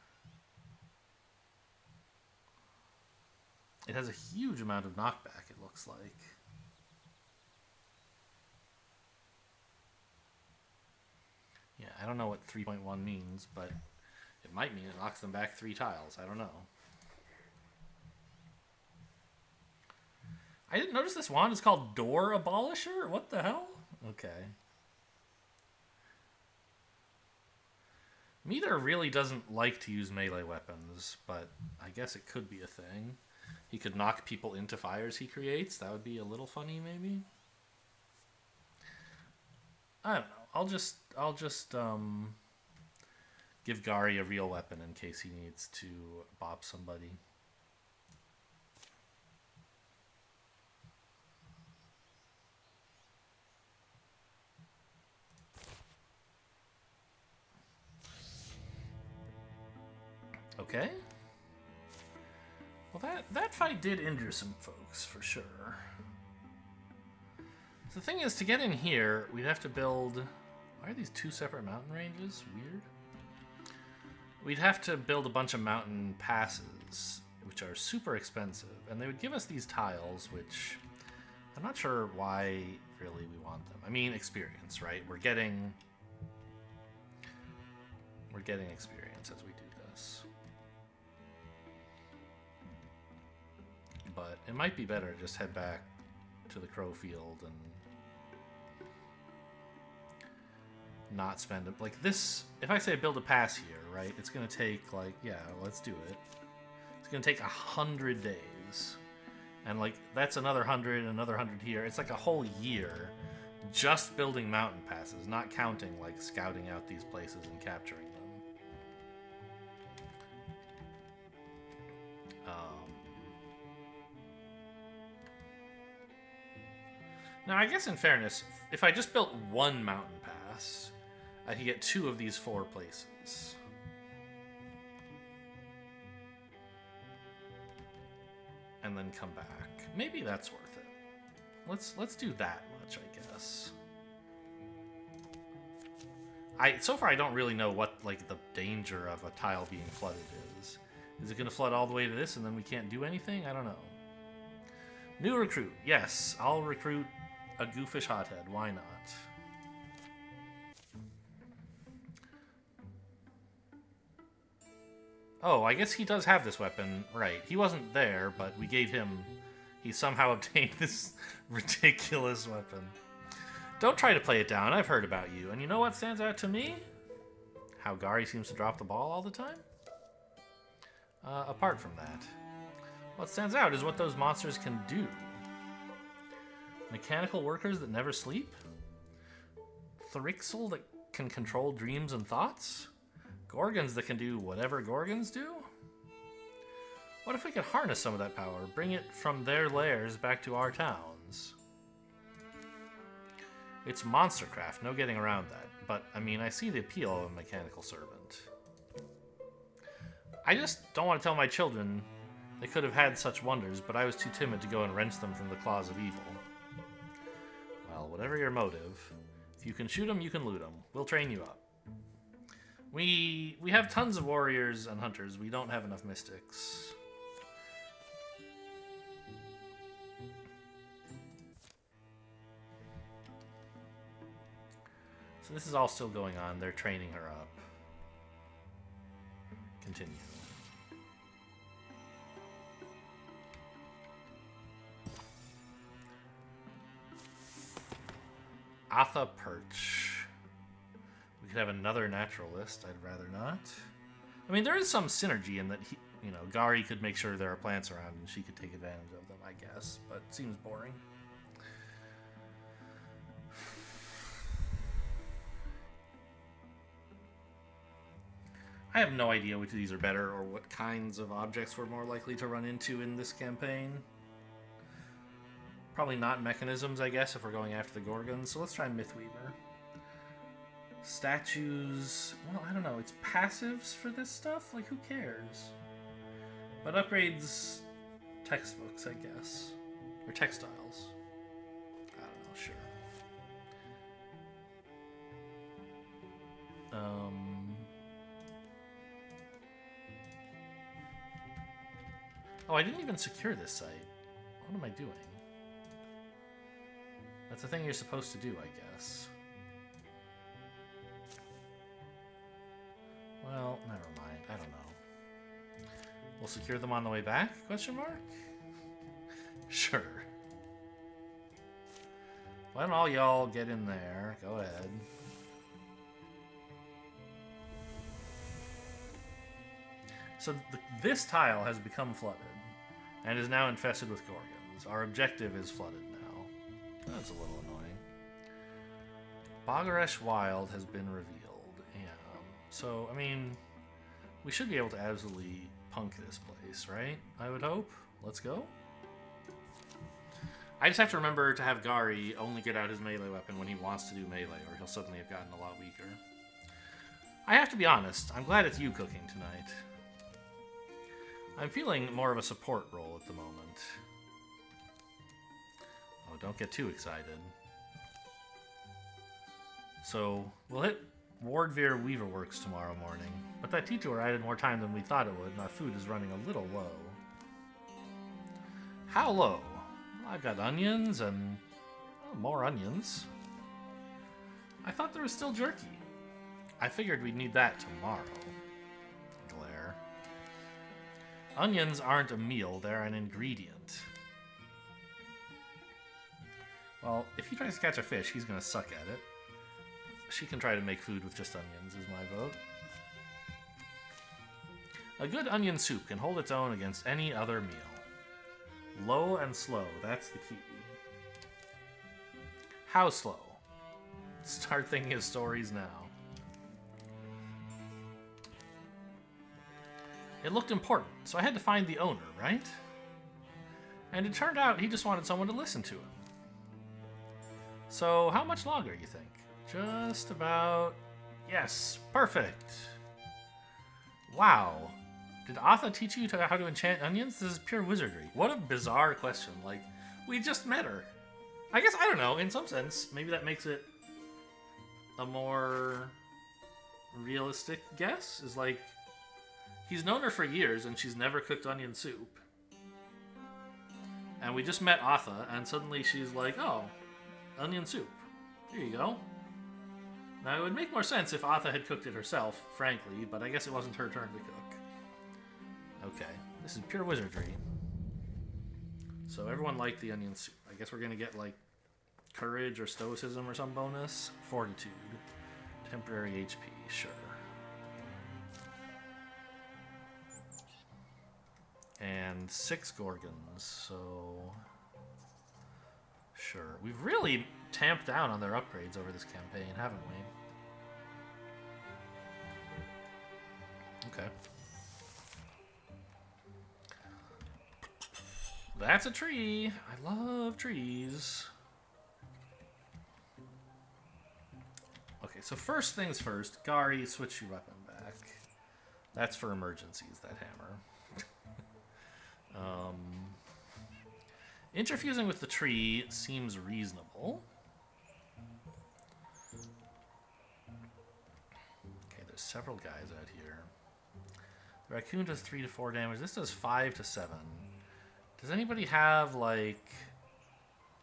It has a huge amount of knockback, it looks like. Yeah, I don't know what 3.1 means, but it might mean it knocks them back 3 tiles. I don't know. I didn't notice this wand is called Door Abolisher? What the hell? Okay. Meter really doesn't like to use melee weapons, but I guess it could be a thing. He could knock people into fires he creates. That would be a little funny, maybe. I don't know. I'll just give Gari a real weapon in case he needs to bop somebody. Okay. Well, that fight did injure some folks, for sure. So the thing is, to get in here, we'd have to build... Why are these 2 separate mountain ranges? Weird. We'd have to build a bunch of mountain passes, which are super expensive. And they would give us these tiles, which... I'm not sure why, really, we want them. I mean, experience, right? We're getting experience as we do this. But it might be better to just head back to the Crow Field and not spend it. Like this, if I say build a pass here, right, it's going to take, like, yeah, let's do it. It's going to take 100 days. And, like, that's another 100, another 100 here. It's like a whole year just building mountain passes, not counting, like, scouting out these places and capturing them. Now, I guess in fairness, if I just built 1 mountain pass, I could get 2 of these 4 places. And then come back. Maybe that's worth it. Let's do that much, I guess. So far I don't really know what, like, the danger of a tile being flooded is. Is it going to flood all the way to this and then we can't do anything? I don't know. New recruit. Yes, I'll recruit a goofish hothead. Why not? Oh, I guess he does have this weapon. Right. He wasn't there, but we gave him... He somehow obtained this ridiculous weapon. Don't try to play it down. I've heard about you. And you know what stands out to me? How Gari seems to drop the ball all the time? Apart from that, what stands out is what those monsters can do. Mechanical workers that never sleep? Thrixel that can control dreams and thoughts? Gorgons that can do whatever Gorgons do? What if we could harness some of that power, bring it from their lairs back to our towns? It's monstercraft, no getting around that. But, I mean, I see the appeal of a mechanical servant. I just don't want to tell my children they could have had such wonders, but I was too timid to go and wrench them from the claws of evil. Well, whatever your motive, if you can shoot them, you can loot them. We'll train you up. We have tons of warriors and hunters. We don't have enough mystics. So this is all still going on. They're training her up. Continue. Atha Perch. We could have another naturalist. I'd rather not. I mean, there is some synergy in that, Gari could make sure there are plants around and she could take advantage of them, I guess. But it seems boring. I have no idea which of these are better or what kinds of objects we're more likely to run into in this campaign. Probably not mechanisms, I guess, if we're going after the Gorgons. So let's try Mythweaver. Statues... Well, I don't know. It's passives for this stuff? Like, who cares? But upgrades... textbooks, I guess. Or textiles. I don't know, sure. Oh, I didn't even secure this site. What am I doing? That's the thing you're supposed to do, I guess. Well, never mind. I don't know. We'll secure them on the way back? Question mark? Sure. Why don't all y'all get in there? Go ahead. So this tile has become flooded and is now infested with Gorgons. Our objective is flooded now. That's a little annoying. Bagaresh Wild has been revealed. Yeah. So, I mean, we should be able to absolutely punk this place, right? I would hope. Let's go. I just have to remember to have Gari only get out his melee weapon when he wants to do melee, or he'll suddenly have gotten a lot weaker. I have to be honest, I'm glad it's you cooking tonight. I'm feeling more of a support role at the moment. Oh, don't get too excited. So, we'll hit Wardveer Weaverworks tomorrow morning, but that detour added more time than we thought it would, and our food is running a little low. How low? I've got onions and... oh, more onions. I thought there was still jerky. I figured we'd need that tomorrow. Glare. Onions aren't a meal, they're an ingredient. Well, if he tries to catch a fish, he's gonna suck at it. She can try to make food with just onions, is my vote. A good onion soup can hold its own against any other meal. Low and slow, that's the key. How slow? Start thinking of stories now. It looked important, so I had to find the owner, right? And it turned out he just wanted someone to listen to him. So, how much longer, you think? Just about... yes, perfect. Wow. Did Atha teach you how to enchant onions? This is pure wizardry. What a bizarre question. Like, we just met her. I guess, I don't know, in some sense, maybe that makes it a more realistic guess. Is like, he's known her for years and she's never cooked onion soup. And we just met Atha and suddenly she's like, oh, onion soup. Here you go. Now, it would make more sense if Atha had cooked it herself, frankly, but I guess it wasn't her turn to cook. Okay, this is pure wizardry. So everyone liked the onion soup. I guess we're gonna get like courage or stoicism or some bonus. Fortitude. Temporary HP, sure. And 6 Gorgons, so... sure. We've really tamped down on their upgrades over this campaign, haven't we? Okay. That's a tree. I love trees. Okay, so first things first. Gari, switch your weapon back. That's for emergencies, that hammer. Interfusing with the tree seems reasonable. Okay, there's several guys out here. The raccoon does 3 to 4 damage. This does 5 to 7. Does anybody have, like,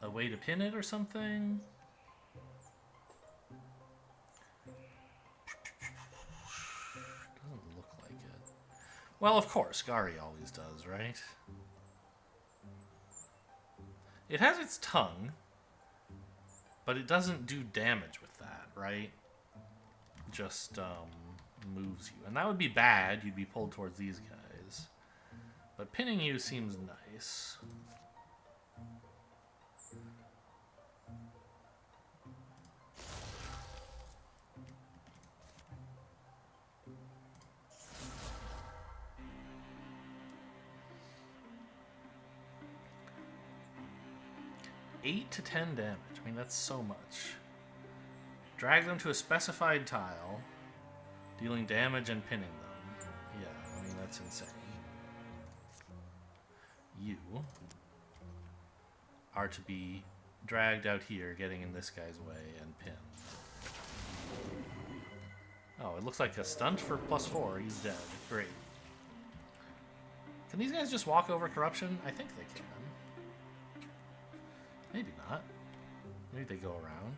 a way to pin it or something? Doesn't look like it. Well, of course, Gari always does, right? It has its tongue, but it doesn't do damage with that, right? Just moves you. And that would be bad. You'd be pulled towards these guys. But pinning you seems nice. 8 to 10 damage. I mean, that's so much. Drag them to a specified tile, dealing damage and pinning them. Yeah, I mean, that's insane. You are to be dragged out here, getting in this guy's way, and pinned. Oh, it looks like a stunt for +4. He's dead. Great. Can these guys just walk over corruption? I think they can. Maybe not. Maybe they go around.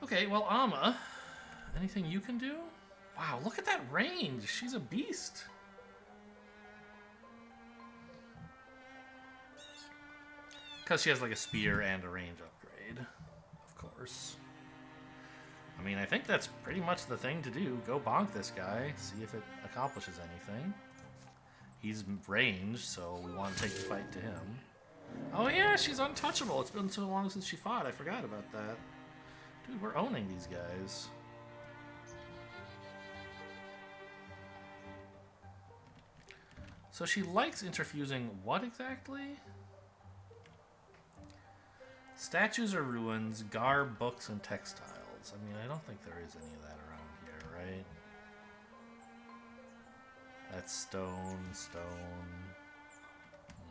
Okay, well, Amma, anything you can do? Wow, look at that range. She's a beast. Because she has like a spear and a range upgrade, of course. I mean, I think that's pretty much the thing to do. Go bonk this guy, see if it accomplishes anything. He's ranged, so we want to take the fight to him. Oh yeah, she's untouchable. It's been so long since she fought. I forgot about that. Dude, we're owning these guys. So she likes interfusing what exactly? Statues or ruins, garb, books, and textiles. I mean, I don't think there is any of that around here, right? That's stone.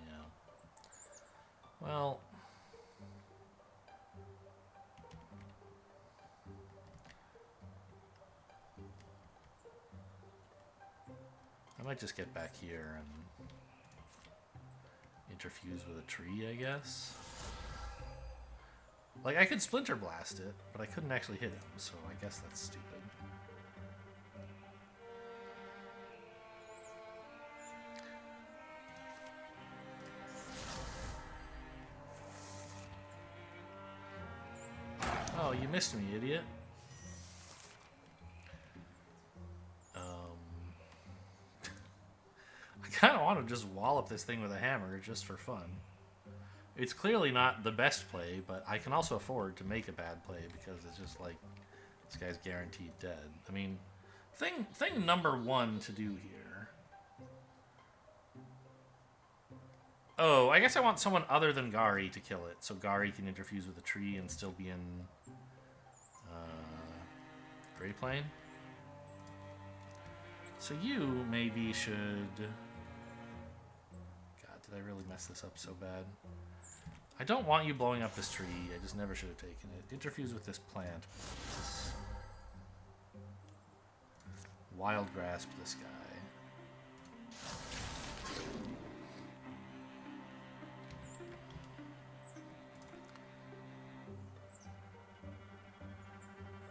Yeah. Well... I might just get back here and interfuse with a tree, I guess. Like, I could splinter blast it, but I couldn't actually hit him, so I guess that's stupid. Oh, you missed me, idiot. I kind of want to just wallop this thing with a hammer just for fun. It's clearly not the best play, but I can also afford to make a bad play because it's just like, this guy's guaranteed dead. I mean, thing number one to do here. Oh, I guess I want someone other than Gari to kill it, so Gari can interfuse with a tree and still be in Grey Plane. So you maybe should... God, did I really mess this up so bad? I don't want you blowing up this tree. I just never should have taken it. Interfuse with this plant, please. Wild grasp this guy.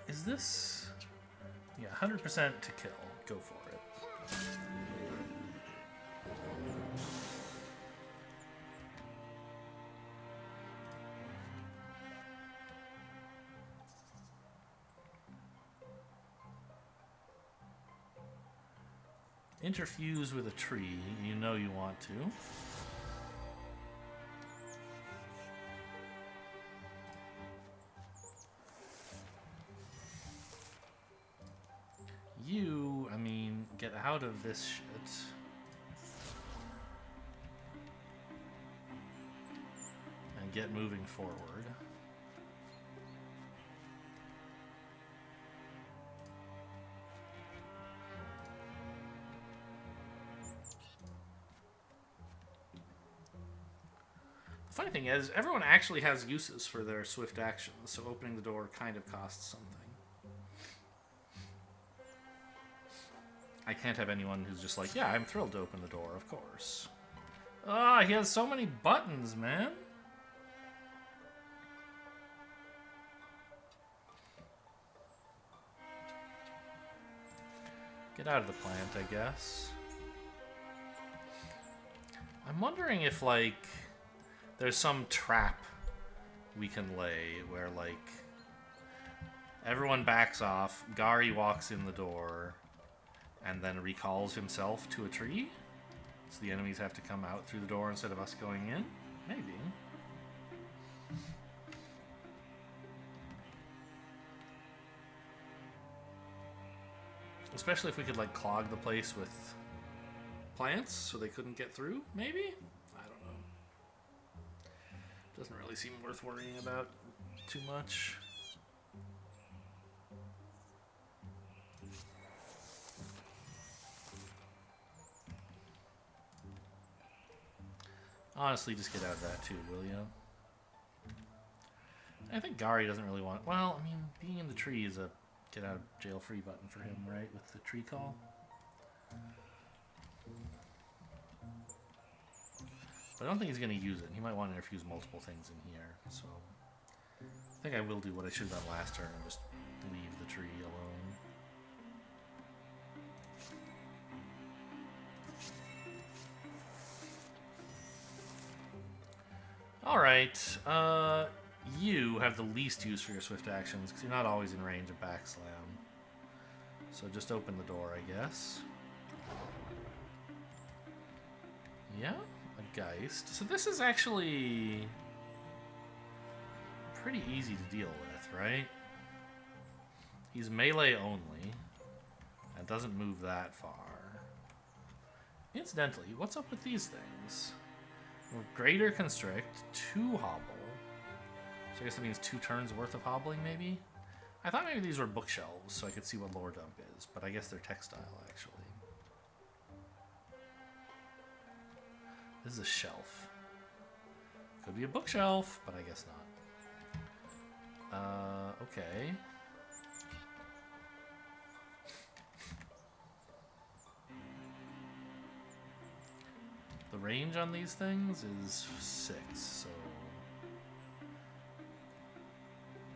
Is this... Yeah, 100% to kill. Go for it. Interfuse with a tree, you know you want to. You, I mean, get out of this shit. And get moving forward. The funny thing is, everyone actually has uses for their swift actions, so opening the door kind of costs something. I can't have anyone who's just like, yeah, I'm thrilled to open the door, of course. Ah, he has so many buttons, man. Get out of the plant, I guess. I'm wondering if, like, there's some trap we can lay where, like, everyone backs off, Gari walks in the door, and then recalls himself to a tree? So the enemies have to come out through the door instead of us going in? Maybe. Especially if we could, like, clog the place with plants so they couldn't get through, maybe? I don't know. Doesn't really seem worth worrying about too much. Honestly, just get out of that too, will you? I think Gari doesn't really want... Well, I mean, being in the tree is a get out of jail free button for him, right? With the tree call. But I don't think he's going to use it. He might want to infuse multiple things in here, so... I think I will do what I should have done last turn and just leave the tree alone. Alright, you have the least use for your swift actions, because you're not always in range of backslam. So just open the door, I guess. Yeah, a Geist. So this is actually pretty easy to deal with, right? He's melee only, and doesn't move that far. Incidentally, what's up with these things? Greater Constrict, 2 Hobble. So I guess that means 2 turns worth of hobbling, maybe? I thought maybe these were bookshelves, so I could see what Lore Dump is, but I guess they're textile, actually. This is a shelf. Could be a bookshelf, but I guess not. Okay. The range on these things is 6, so...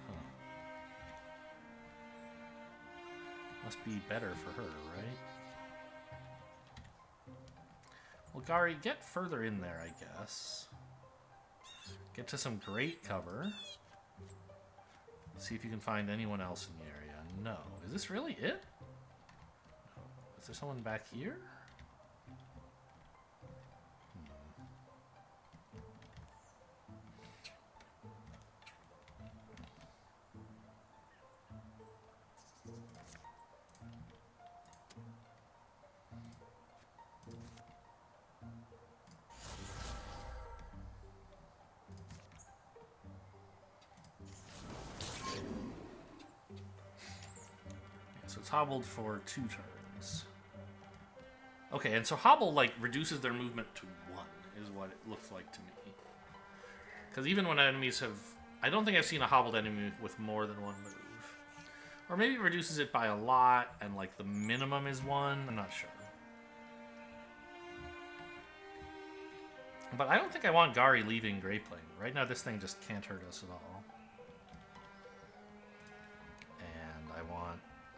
Huh. Must be better for her, right? Well, Gari, get further in there, I guess. Get to some great cover. See if you can find anyone else in the area. No. Is this really it? No. Is there someone back here? So it's hobbled for 2 turns. Okay, and so hobble, like, reduces their movement to 1, is what it looks like to me. Because even when enemies have... I don't think I've seen a hobbled enemy with more than 1 move. Or maybe it reduces it by a lot, and, like, the minimum is 1. I'm not sure. But I don't think I want Gari leaving Grey Plain. Right now, this thing just can't hurt us at all. And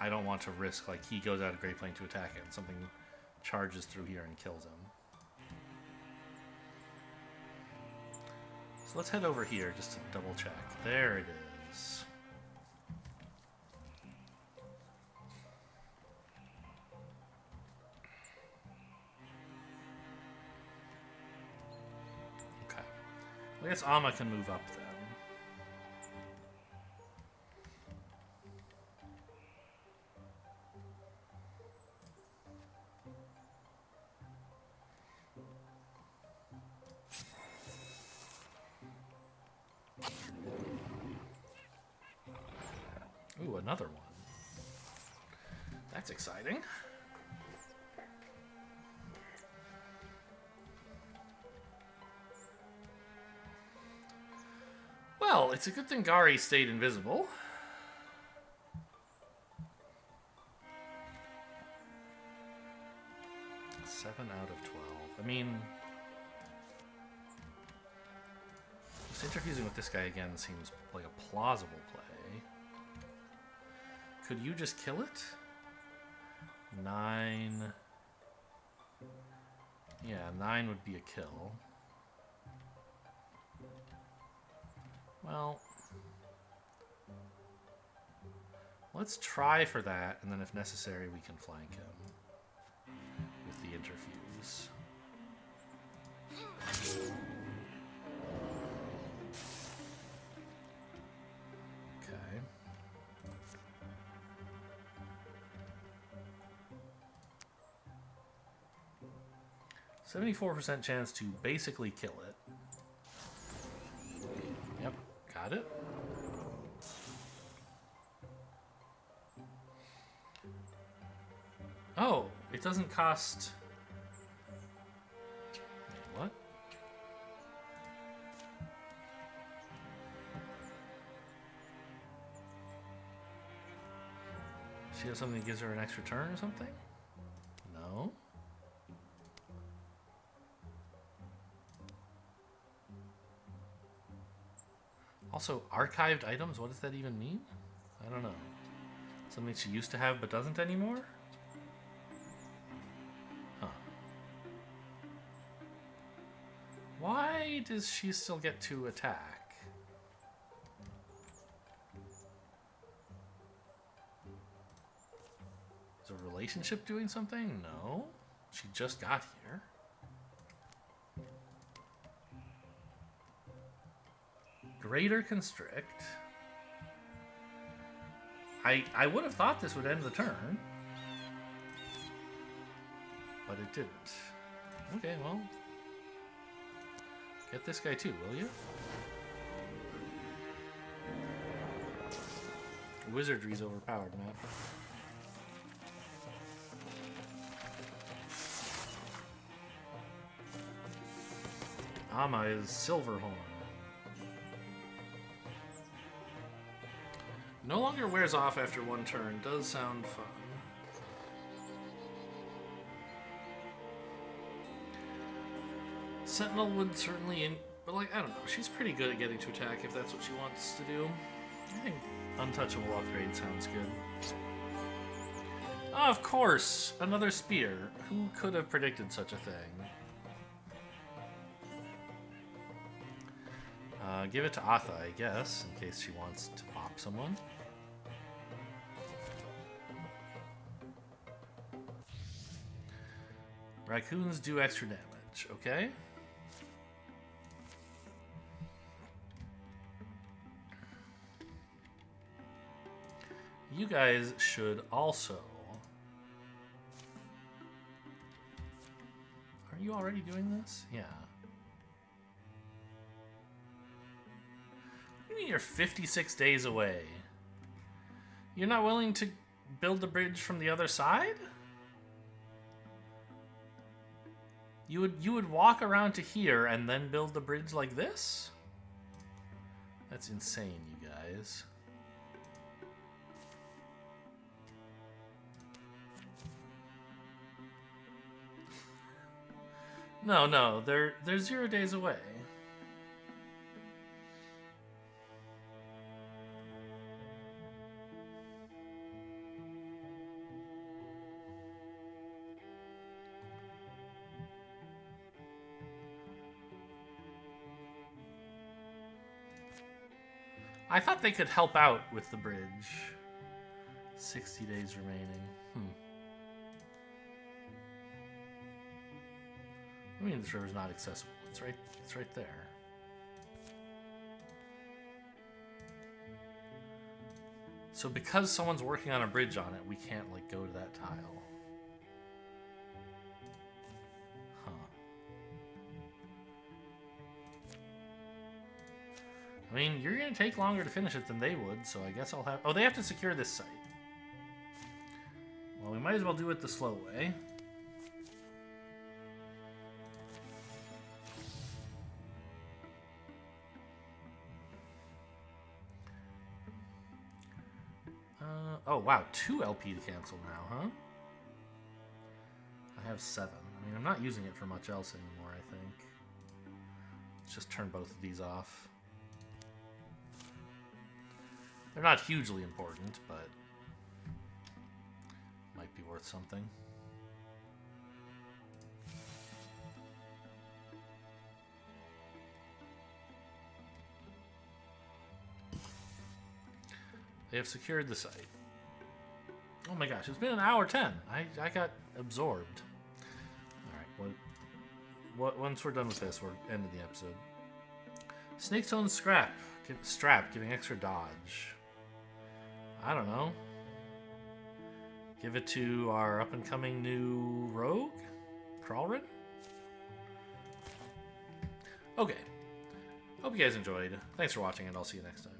I don't want to risk, like, he goes out of Grey Plain to attack it, and something charges through here and kills him. So let's head over here just to double check. There it is. Okay. I guess Amma can move up then. Ooh, another one. That's exciting. Well, it's a good thing Gari stayed invisible. Seven out of 12. I mean, just interfusing with this guy again seems like a plausible play. Could you just kill it? 9. Yeah, 9 would be a kill. Well, let's try for that, and then if necessary, we can flank him with the interfuse. Okay. 74% chance to basically kill it. Got it. Oh, it doesn't cost... Wait, what? She has something that gives her an extra turn or something? No. Also, archived items, what does that even mean? I don't know. Something she used to have but doesn't anymore? Huh. Why does she still get to attack? Is a relationship doing something? No. She just got here. Greater Constrict. I would have thought this would end the turn. But it didn't. Okay, well. Get this guy too, will you? Wizardry's overpowered, Matt. Ama is Silverhorn. No longer wears off after one turn. Does sound fun. Sentinel would certainly... But, like, I don't know. She's pretty good at getting to attack if that's what she wants to do. I think Untouchable upgrade sounds good. Oh, of course! Another spear. Who could have predicted such a thing? Give it to Atha, I guess, in case she wants to pop someone. Raccoons do extra damage, okay? You guys should also... Are you already doing this? Yeah. What do you mean you're 56 days away? You're not willing to build the bridge from the other side? You would walk around to here and then build the bridge like this? That's insane, you guys. No, they're 0 days away. I thought they could help out with the bridge. 60 days remaining. I mean, this river's not accessible. It's right there. So because someone's working on a bridge on it, we can't, like, go to that tile. Huh. I mean, you're going to take longer to finish it than they would, so I guess I'll have... Oh, they have to secure this site. Well, we might as well do it the slow way. Oh, wow. 2 LP to cancel now, huh? I have 7. I mean, I'm not using it for much else anymore, I think. Let's just turn both of these off. They're not hugely important, but might be worth something. They have secured the site. Oh my gosh, it's been an hour 10. I got absorbed. Alright, once we're done with this, we're ending the episode. Snakestone strap, giving extra dodge. I don't know. Give it to our up-and-coming new rogue? Crawlrin? Okay. Hope you guys enjoyed. Thanks for watching, and I'll see you next time.